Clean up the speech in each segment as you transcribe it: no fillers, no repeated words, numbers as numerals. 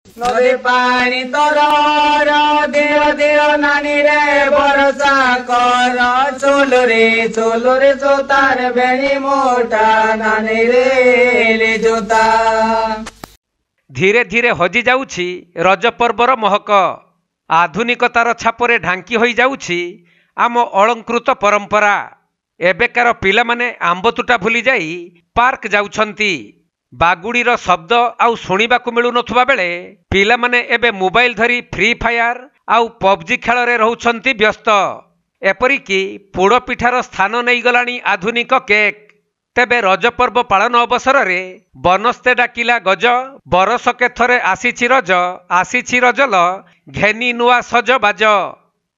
नदी पानी तरर देव देव नानी रे भरोसा कर चोलो रे जोतार बेणी मोटा नानी रे जोता। धीरे धीरे हजि जाउछि रज पर्वर महक। आधुनिकतार छापरे ढांकी होई जाउछि आम अलंकृत परंपरा। एबेकार पिलामाने आंबतुटा भूली जाई पार्क जाउछंती। बागुड़ीर शब्द आउ शुणिबाकु मिलु नथुबा बेले पिलामाने एबे मोबाइल धरी फ्री फायर आउ पबजी खेଳରେ रहुछंती व्यस्त। एपरिकी पोड़ पिठार स्थान नहीं गलानी आधुनिक केक। तेबे रज पर्व पालन अवसर रे बनस्ते डाकिला गज बरसके थरे आसीछि रज आसीछि रजल घेनी नुआ सज बाज।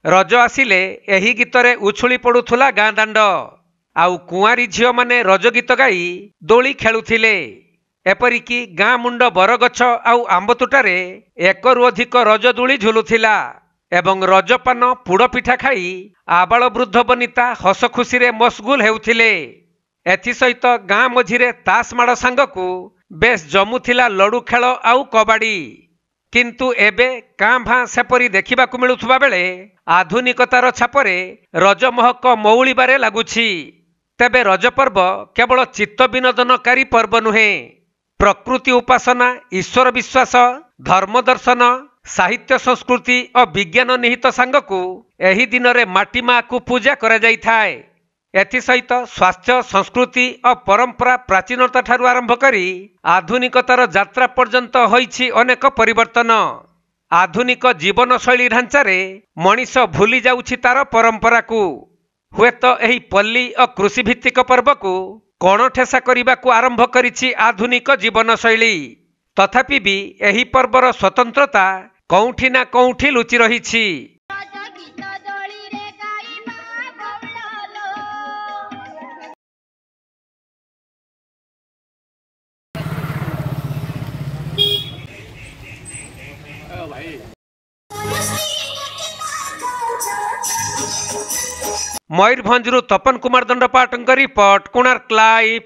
रज आसिले एही गीतरे उछुली पड़ुथुला गाँ दांड। आउ कुआरी झियो माने रज गीत गाई दोली खेलुथिले। एपरिकी गाँ मुंड बरगछ आउ आंबतुटारे एकरु अधिक रज दोली झुलुथिला एवं रजपान पुड़ पिठा खाई आबाल वृद्ध बनिता हस खुशी मशगुल हेउथिले। एथि सहित गाँ मझिरे तास माड़ सांगकु बेस जमुथिला लडू खेल आउ कबाड़ी। किंतु एबे कां भां सेपरी देखिबाकु मिलुथुबा बेले आधुनिकतार छापरे रज महक मौलिबारे लागुछि। तेबे रज पर्व केवल चित्त विनोदनकारी पर्व नुहे। प्रकृति उपासना ईश्वर विश्वास धर्म दर्शन साहित्य संस्कृति और विज्ञान निहित सांगकु एही दिन रे माटी माँ को पूजा करा जाई थाए। एथि सहित स्वास्थ्य संस्कृति और परंपरा प्राचीनता ठारू आरंभ करी आधुनिकतार यात्रा पर्यंत होइछि अनेक परिवर्तन। आधुनिक जीवन शैली ढांचारे मनीष भूली जाउछि तार परंपरा को। हुएत एही पल्ली और कृषि भित्तिक पर्व को कण ठेसा करने आरंभ करिछि आधुनिक जीवन शैली। तथापि भी एही पर्वर स्वतंत्रता कौठी ना कौठी लुचि रहिछि। मयूरभंजरू तपन कुमार दंडपाटଙ୍କ रिपोर्ट कोणार्क लाइव।